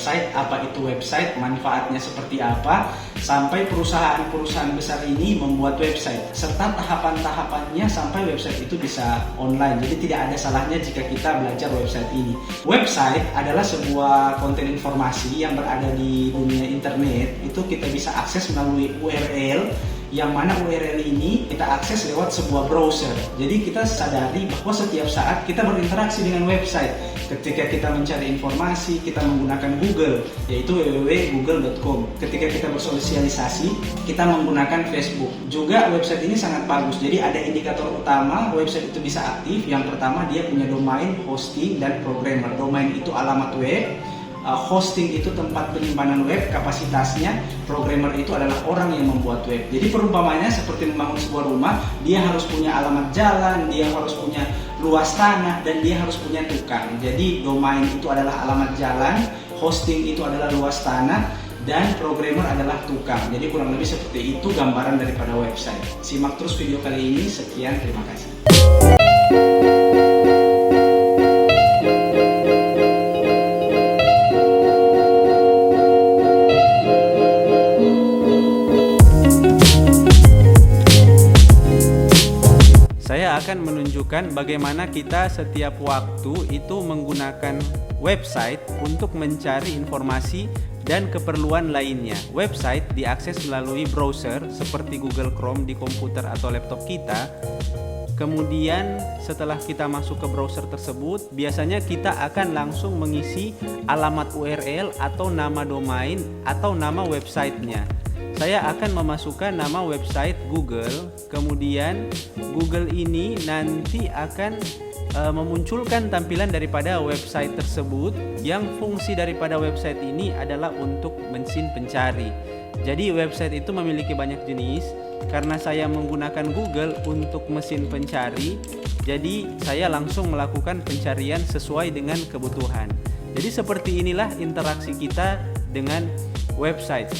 website, apa itu website, manfaatnya seperti apa, sampai perusahaan-perusahaan besar ini membuat website, serta tahapan-tahapannya sampai website itu bisa online. Jadi tidak ada salahnya jika kita belajar website ini. Website adalah sebuah konten informasi yang berada di dunia internet, itu kita bisa akses melalui URL, yang mana URL ini kita akses lewat sebuah browser. Jadi kita sadari bahwa setiap saat kita berinteraksi dengan website. Ketika kita mencari informasi, kita menggunakan Google, yaitu www.google.com. Ketika kita bersosialisasi, kita menggunakan Facebook. Juga website ini sangat bagus. Jadi ada indikator utama website itu bisa aktif. Yang pertama, dia punya domain, hosting, dan programmer. Domain itu alamat web, hosting itu tempat penyimpanan web, kapasitasnya, programmer itu adalah orang yang membuat web. Jadi perumpamannya seperti membangun sebuah rumah, dia harus punya alamat jalan, dia harus punya luas tanah, dan dia harus punya tukang. Jadi domain itu adalah alamat jalan, hosting itu adalah luas tanah, dan programmer adalah tukang. Jadi kurang lebih seperti itu gambaran daripada website. Simak terus video kali ini. Sekian, terima kasih. Saya akan menunjukkan bagaimana kita setiap waktu itu menggunakan website untuk mencari informasi dan keperluan lainnya. Website diakses melalui browser seperti Google Chrome di komputer atau laptop kita. Kemudian setelah kita masuk ke browser tersebut, biasanya kita akan langsung mengisi alamat URL atau nama domain atau nama websitenya. Saya akan memasukkan nama website Google, kemudian Google ini nanti akan memunculkan tampilan daripada website tersebut, yang fungsi daripada website ini adalah untuk mesin pencari. Jadi website itu memiliki banyak jenis. Karena saya menggunakan Google untuk mesin pencari, jadi saya langsung melakukan pencarian sesuai dengan kebutuhan. Jadi seperti inilah interaksi kita dengan website.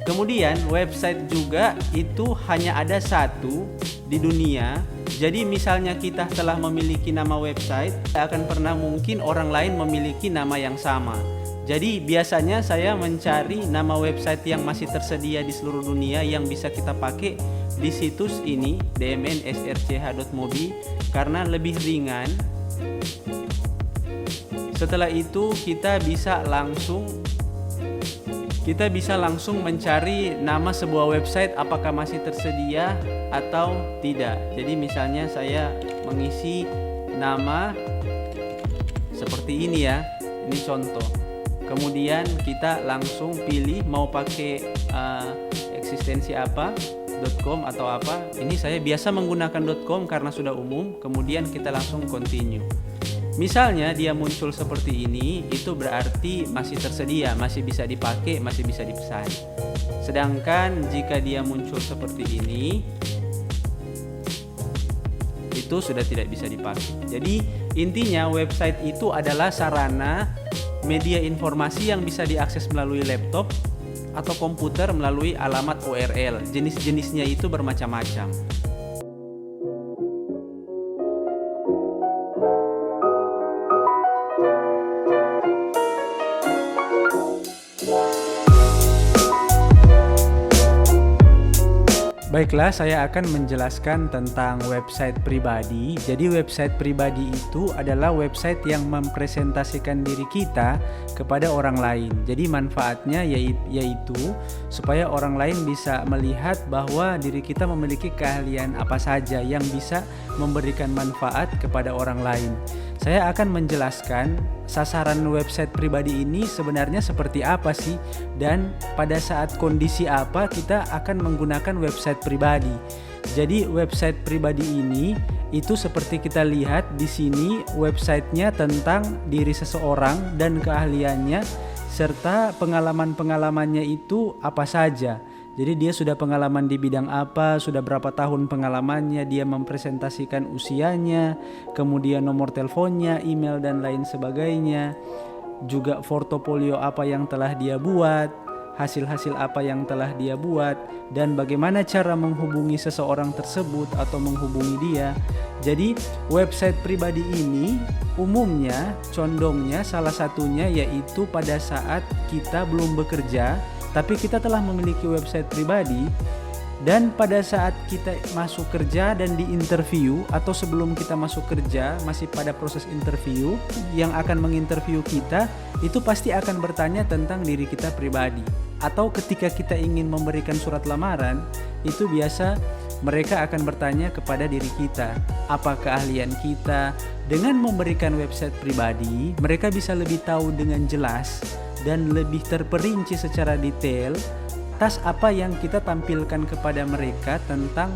Kemudian website juga itu hanya ada satu di dunia. Jadi misalnya kita telah memiliki nama website, akan pernah mungkin orang lain memiliki nama yang sama. Jadi biasanya saya mencari nama website yang masih tersedia di seluruh dunia yang bisa kita pakai di situs ini, dmn-srch.mobi, karena lebih ringan. Setelah itu kita bisa langsung mencari nama sebuah website apakah masih tersedia atau tidak. Jadi misalnya saya mengisi nama seperti ini ya, ini contoh. Kemudian kita langsung pilih mau pakai eksistensi apa, .com atau apa. Ini saya biasa menggunakan .com karena sudah umum. Kemudian kita langsung continue. Misalnya dia muncul seperti ini, itu berarti masih tersedia, masih bisa dipakai, masih bisa dipesan. Sedangkan jika dia muncul seperti ini, itu sudah tidak bisa dipakai. Jadi intinya website itu adalah sarana media informasi yang bisa diakses melalui laptop atau komputer melalui alamat URL. Jenis-jenisnya itu bermacam-macam. Baiklah, saya akan menjelaskan tentang website pribadi. Jadi website pribadi itu adalah website yang mempresentasikan diri kita kepada orang lain. Jadi manfaatnya yaitu supaya orang lain bisa melihat bahwa diri kita memiliki keahlian apa saja yang bisa memberikan manfaat kepada orang lain. Saya akan menjelaskan sasaran website pribadi ini sebenarnya seperti apa sih, dan pada saat kondisi apa kita akan menggunakan website pribadi. Jadi website pribadi ini itu seperti kita lihat di sini, websitenya tentang diri seseorang dan keahliannya serta pengalaman-pengalamannya itu apa saja. Jadi dia sudah pengalaman di bidang apa, sudah berapa tahun pengalamannya, dia mempresentasikan usianya, kemudian nomor teleponnya, email dan lain sebagainya. Juga portofolio apa yang telah dia buat, hasil-hasil apa yang telah dia buat, dan bagaimana cara menghubungi seseorang tersebut atau menghubungi dia. Jadi website pribadi ini umumnya, condongnya salah satunya yaitu pada saat kita belum bekerja, tapi kita telah memiliki website pribadi. Dan pada saat kita masuk kerja dan di interview, atau sebelum kita masuk kerja masih pada proses interview, yang akan menginterview kita itu pasti akan bertanya tentang diri kita pribadi. Atau ketika kita ingin memberikan surat lamaran, itu biasa mereka akan bertanya kepada diri kita, apa keahlian kita. Dengan memberikan website pribadi, mereka bisa lebih tahu dengan jelas dan lebih terperinci secara detail atas apa yang kita tampilkan kepada mereka tentang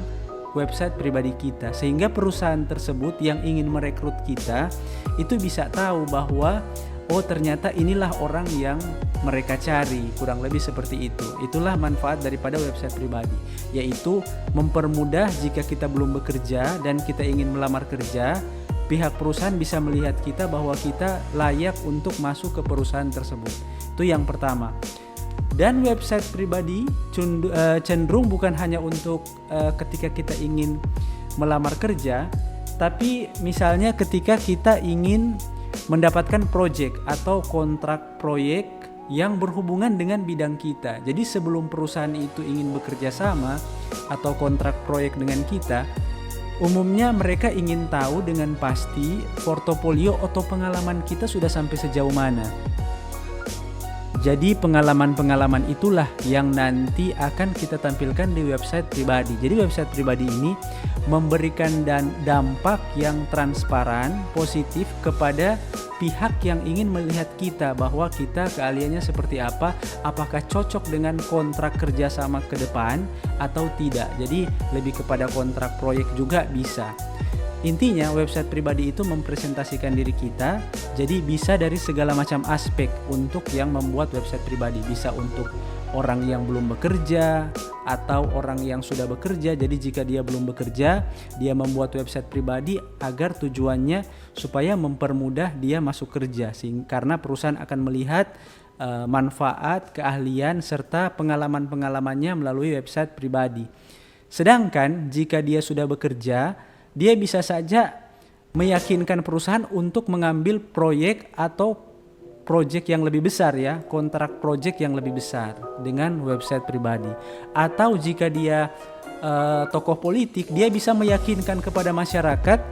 website pribadi kita, sehingga perusahaan tersebut yang ingin merekrut kita itu bisa tahu bahwa oh ternyata inilah orang yang mereka cari, kurang lebih seperti itu. Itulah manfaat daripada website pribadi, yaitu mempermudah jika kita belum bekerja dan kita ingin melamar kerja, pihak perusahaan bisa melihat kita bahwa kita layak untuk masuk ke perusahaan tersebut. Itu yang pertama. Dan website pribadi cenderung bukan hanya untuk ketika kita ingin melamar kerja, tapi misalnya ketika kita ingin mendapatkan proyek atau kontrak proyek yang berhubungan dengan bidang kita. Jadi sebelum perusahaan itu ingin bekerja sama atau kontrak proyek dengan kita, umumnya mereka ingin tahu dengan pasti portofolio atau pengalaman kita sudah sampai sejauh mana. Jadi pengalaman-pengalaman itulah yang nanti akan kita tampilkan di website pribadi. Jadi website pribadi ini memberikan dampak yang transparan, positif kepada pihak yang ingin melihat kita, bahwa kita keahliannya seperti apa, apakah cocok dengan kontrak kerjasama ke depan atau tidak. Jadi lebih kepada kontrak proyek juga bisa. Intinya website pribadi itu mempresentasikan diri kita, jadi bisa dari segala macam aspek untuk yang membuat website pribadi. Bisa untuk orang yang belum bekerja atau orang yang sudah bekerja. Jadi jika dia belum bekerja, dia membuat website pribadi agar tujuannya supaya mempermudah dia masuk kerja, karena perusahaan akan melihat manfaat, keahlian, serta pengalaman-pengalamannya melalui website pribadi. Sedangkan jika dia sudah bekerja, dia bisa saja meyakinkan perusahaan untuk mengambil proyek atau proyek yang lebih besar, ya, kontrak proyek yang lebih besar dengan website pribadi. Atau jika dia tokoh politik, dia bisa meyakinkan kepada masyarakat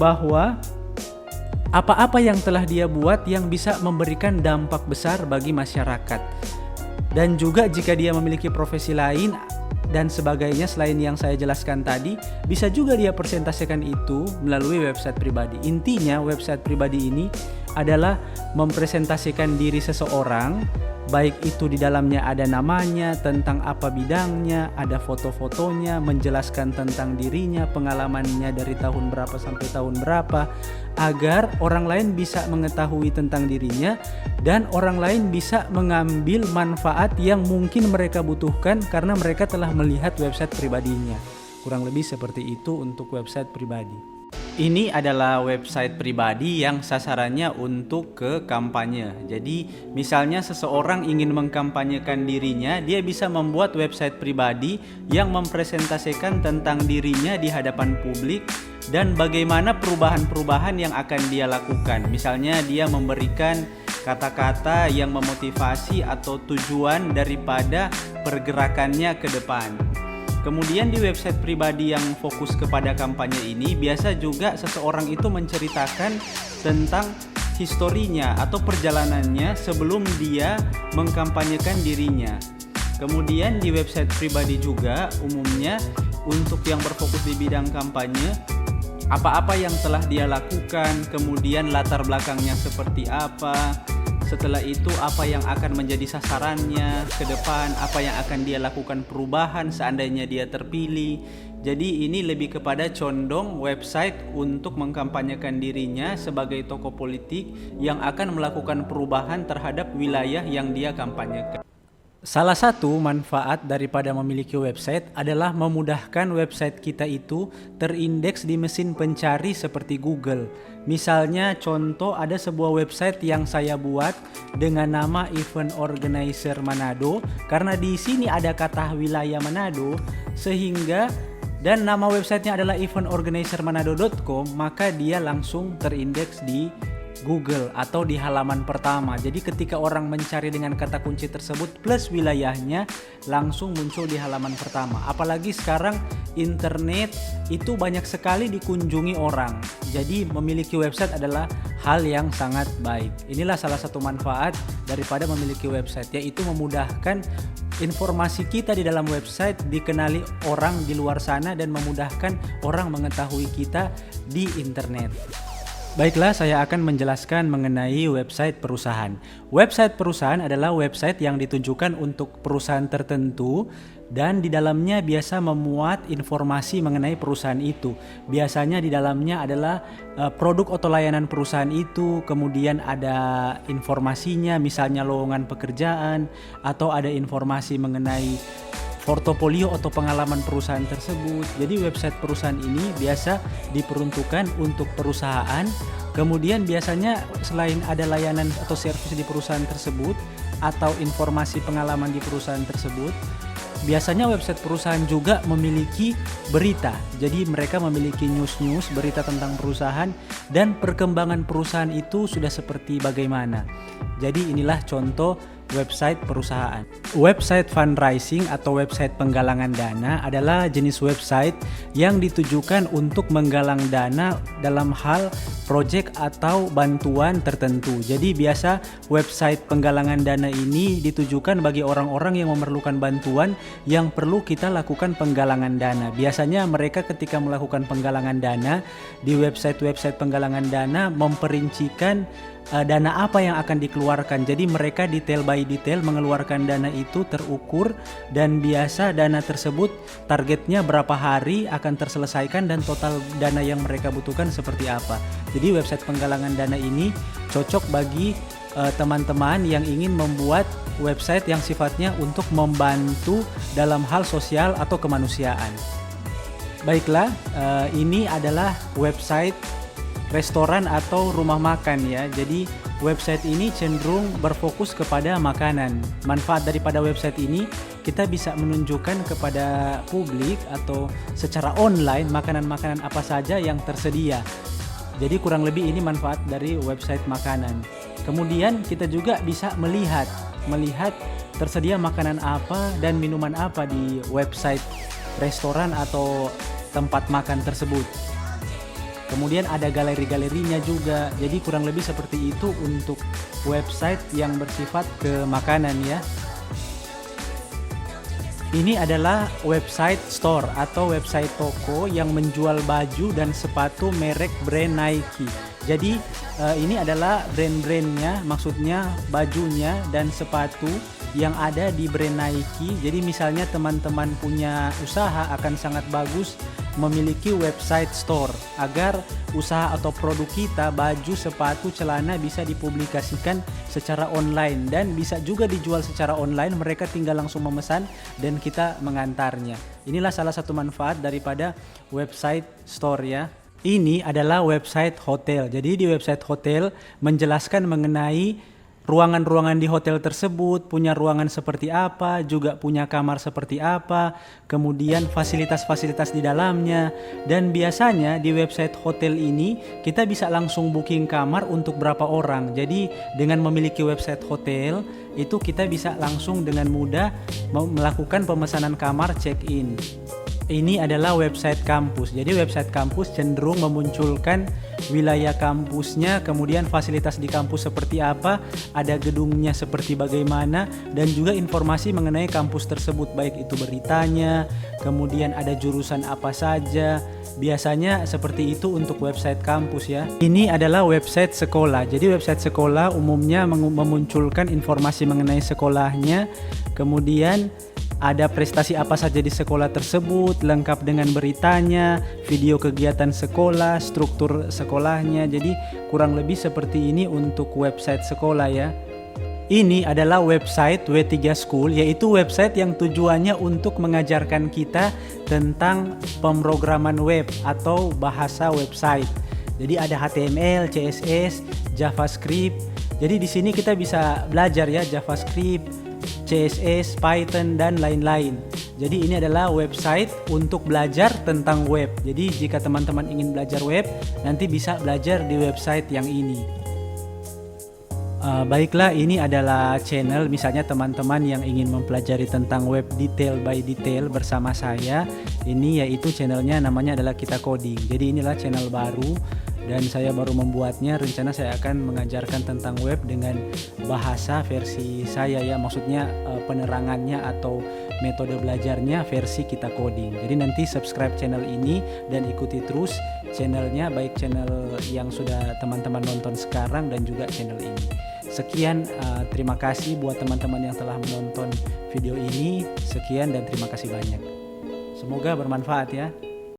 bahwa apa-apa yang telah dia buat yang bisa memberikan dampak besar bagi masyarakat. Dan juga jika dia memiliki profesi lain dan sebagainya selain yang saya jelaskan tadi, bisa juga dia presentasikan itu melalui website pribadi. Intinya website pribadi ini adalah mempresentasikan diri seseorang, baik itu di dalamnya ada namanya, tentang apa bidangnya, ada foto-fotonya, menjelaskan tentang dirinya, pengalamannya dari tahun berapa sampai tahun berapa, agar orang lain bisa mengetahui tentang dirinya dan orang lain bisa mengambil manfaat yang mungkin mereka butuhkan karena mereka telah melihat website pribadinya. Kurang lebih seperti itu untuk website pribadi. Ini adalah website pribadi yang sasarannya untuk ke kampanye. Jadi misalnya seseorang ingin mengkampanyekan dirinya, dia bisa membuat website pribadi yang mempresentasikan tentang dirinya di hadapan publik dan bagaimana perubahan-perubahan yang akan dia lakukan. Misalnya dia memberikan kata-kata yang memotivasi atau tujuan daripada pergerakannya ke depan. Kemudian di website pribadi yang fokus kepada kampanye ini, biasa juga seseorang itu menceritakan tentang historinya atau perjalanannya sebelum dia mengkampanyekan dirinya. Kemudian di website pribadi juga umumnya untuk yang berfokus di bidang kampanye, apa-apa yang telah dia lakukan, kemudian latar belakangnya seperti apa. Setelah itu apa yang akan menjadi sasarannya ke depan, apa yang akan dia lakukan perubahan seandainya dia terpilih. Jadi ini lebih kepada condong website untuk mengkampanyekan dirinya sebagai tokoh politik yang akan melakukan perubahan terhadap wilayah yang dia kampanyekan. Salah satu manfaat daripada memiliki website adalah memudahkan website kita itu terindeks di mesin pencari seperti Google. Misalnya contoh ada sebuah website yang saya buat dengan nama Event Organizer Manado, karena di sini ada kata wilayah Manado sehingga dan nama websitenya adalah eventorganizermanado.com, maka dia langsung terindeks di Google atau di halaman pertama. Jadi ketika orang mencari dengan kata kunci tersebut plus wilayahnya, langsung muncul di halaman pertama. Apalagi sekarang internet itu banyak sekali dikunjungi orang. Jadi memiliki website adalah hal yang sangat baik. Inilah salah satu manfaat daripada memiliki website, yaitu memudahkan informasi kita di dalam website dikenali orang di luar sana dan memudahkan orang mengetahui kita di internet. Baiklah, saya akan menjelaskan mengenai website perusahaan. Website perusahaan adalah website yang ditujukan untuk perusahaan tertentu dan di dalamnya biasa memuat informasi mengenai perusahaan itu. Biasanya di dalamnya adalah produk atau layanan perusahaan itu, kemudian ada informasinya, misalnya lowongan pekerjaan, atau ada informasi mengenai portofolio atau pengalaman perusahaan tersebut. Jadi website perusahaan ini biasa diperuntukkan untuk perusahaan. Kemudian biasanya selain ada layanan atau servis di perusahaan tersebut atau informasi pengalaman di perusahaan tersebut, biasanya website perusahaan juga memiliki berita. Jadi mereka memiliki news berita tentang perusahaan dan perkembangan perusahaan itu sudah seperti bagaimana. Jadi inilah contoh website perusahaan. Website fundraising atau website penggalangan dana adalah jenis website yang ditujukan untuk menggalang dana dalam hal proyek atau bantuan tertentu. Jadi biasa website penggalangan dana ini ditujukan bagi orang-orang yang memerlukan bantuan yang perlu kita lakukan penggalangan dana. Biasanya mereka ketika melakukan penggalangan dana di website-website penggalangan dana memperincikan dana apa yang akan dikeluarkan. Jadi mereka detail by detail mengeluarkan dana itu terukur dan biasa dana tersebut targetnya berapa hari akan terselesaikan dan total dana yang mereka butuhkan seperti apa. Jadi website penggalangan dana ini cocok bagi teman-teman yang ingin membuat website yang sifatnya untuk membantu dalam hal sosial atau kemanusiaan. Baiklah, ini adalah website restoran atau rumah makan ya. Jadi website ini cenderung berfokus kepada makanan. Manfaat daripada website ini, kita bisa menunjukkan kepada publik atau secara online makanan-makanan apa saja yang tersedia. Jadi kurang lebih ini manfaat dari website makanan. Kemudian kita juga bisa melihat tersedia makanan apa dan minuman apa di website restoran atau tempat makan tersebut. Kemudian ada galeri-galerinya juga. Jadi kurang lebih seperti itu untuk website yang bersifat ke makanan ya. Ini adalah website store atau website toko yang menjual baju dan sepatu merek brand Nike. Jadi ini adalah brand-brandnya, maksudnya bajunya dan sepatu yang ada di brand Nike. Jadi misalnya teman-teman punya usaha akan sangat bagus memiliki website store agar usaha atau produk kita, baju, sepatu, celana bisa dipublikasikan secara online dan bisa juga dijual secara online. Mereka tinggal langsung memesan dan kita mengantarnya. Inilah salah satu manfaat daripada website store ya. Ini adalah website hotel. Jadi di website hotel menjelaskan mengenai ruangan-ruangan di hotel tersebut, punya ruangan seperti apa, juga punya kamar seperti apa, kemudian fasilitas-fasilitas di dalamnya. Dan biasanya di website hotel ini kita bisa langsung booking kamar untuk berapa orang. Jadi dengan memiliki website hotel itu kita bisa langsung dengan mudah melakukan pemesanan kamar check-in. Ini adalah website kampus. Jadi website kampus cenderung memunculkan wilayah kampusnya, kemudian fasilitas di kampus seperti apa, ada gedungnya seperti bagaimana, dan juga informasi mengenai kampus tersebut, baik itu beritanya, kemudian ada jurusan apa saja. Biasanya seperti itu untuk website kampus ya. Ini adalah website sekolah. Jadi website sekolah umumnya memunculkan informasi mengenai sekolahnya, kemudian ada prestasi apa saja di sekolah tersebut, lengkap dengan beritanya, video kegiatan sekolah, struktur sekolahnya. Jadi kurang lebih seperti ini untuk website sekolah ya. Ini adalah website W3 School, yaitu website yang tujuannya untuk mengajarkan kita tentang pemrograman web atau bahasa website. Jadi ada HTML, CSS, JavaScript. Jadi di sini kita bisa belajar ya JavaScript, CSS, Python dan lain-lain. Jadi ini adalah website untuk belajar tentang web. Jadi jika teman-teman ingin belajar web, nanti bisa belajar di website yang ini. Baiklah, ini adalah channel misalnya teman-teman yang ingin mempelajari tentang web detail by detail bersama saya. Ini yaitu channelnya namanya adalah Kita Coding. Jadi inilah channel baru dan saya baru membuatnya. Rencana saya akan mengajarkan tentang web dengan bahasa versi saya ya, maksudnya penerangannya atau metode belajarnya versi Kita Coding. Jadi nanti subscribe channel ini dan ikuti terus channelnya, baik channel yang sudah teman-teman nonton sekarang dan juga channel ini. Sekian, terima kasih buat teman-teman yang telah menonton video ini. Sekian dan terima kasih banyak. Semoga bermanfaat ya.